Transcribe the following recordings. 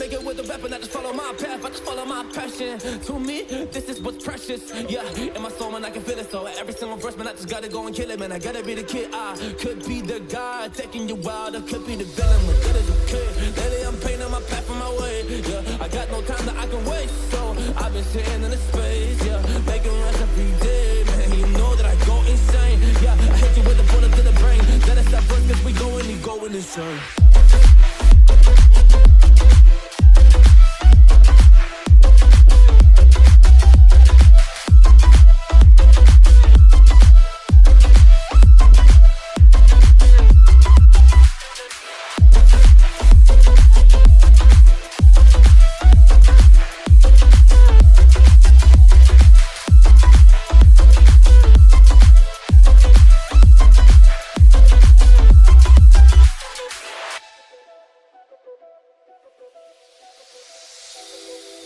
make it with the rap and I just follow my path, I just follow my passion. To me, this is what's precious. Yeah, in my soul, man, I can feel it. So every single verse, man, I just gotta go and kill it, man. I gotta be the kid. I could be the guy taking you wild, I could be the villain, but good as a kid. Lately, I'm painting my path on my way. Yeah, I got no time that I can waste. So I've been sitting in the space, yeah, making runs every day, man. You know that I go insane. Yeah, I hit you with a bullet to the brain. Let us stop first, cause we going insane.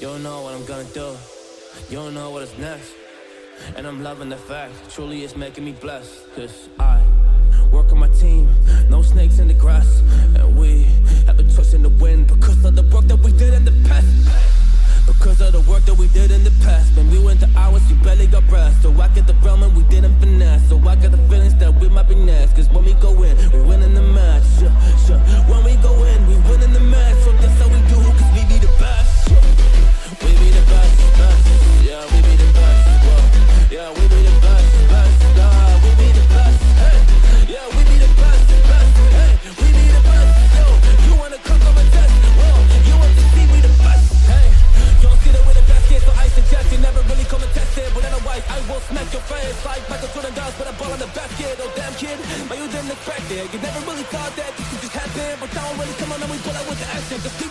You don't know what I'm gonna do, you don't know what is next. And I'm loving the fact, truly it's making me blessed. Cause I work on my team, no snakes in the grass. And we have been twisting the wind because of the work that we did in the past. Because of the work that we did in the past. Man, we went to hours, you barely got rest. So I get the realm and we didn't finesse. So I got the feelings that we might be next. Cause when we go in, we win in the match. When we go in, we win in the match. So that's how we do, cause we be the best. We be the best, best. Yeah, we be the best. Whoa. Yeah, we be the best, best. We be the best. Hey. Yeah, we be the best, best. Hey, we be the best. Yo, you wanna come and test? Whoa, you want to see we the best? Hey, you don't see that we're the best kid, so I suggest you never really come and test it. But otherwise, I will smack your face like Michael Jordan does. Put a ball on the basket. Oh damn kid, but you didn't expect it. You never really thought that this could just happen. But now when we come on and we pull out with the action, just keep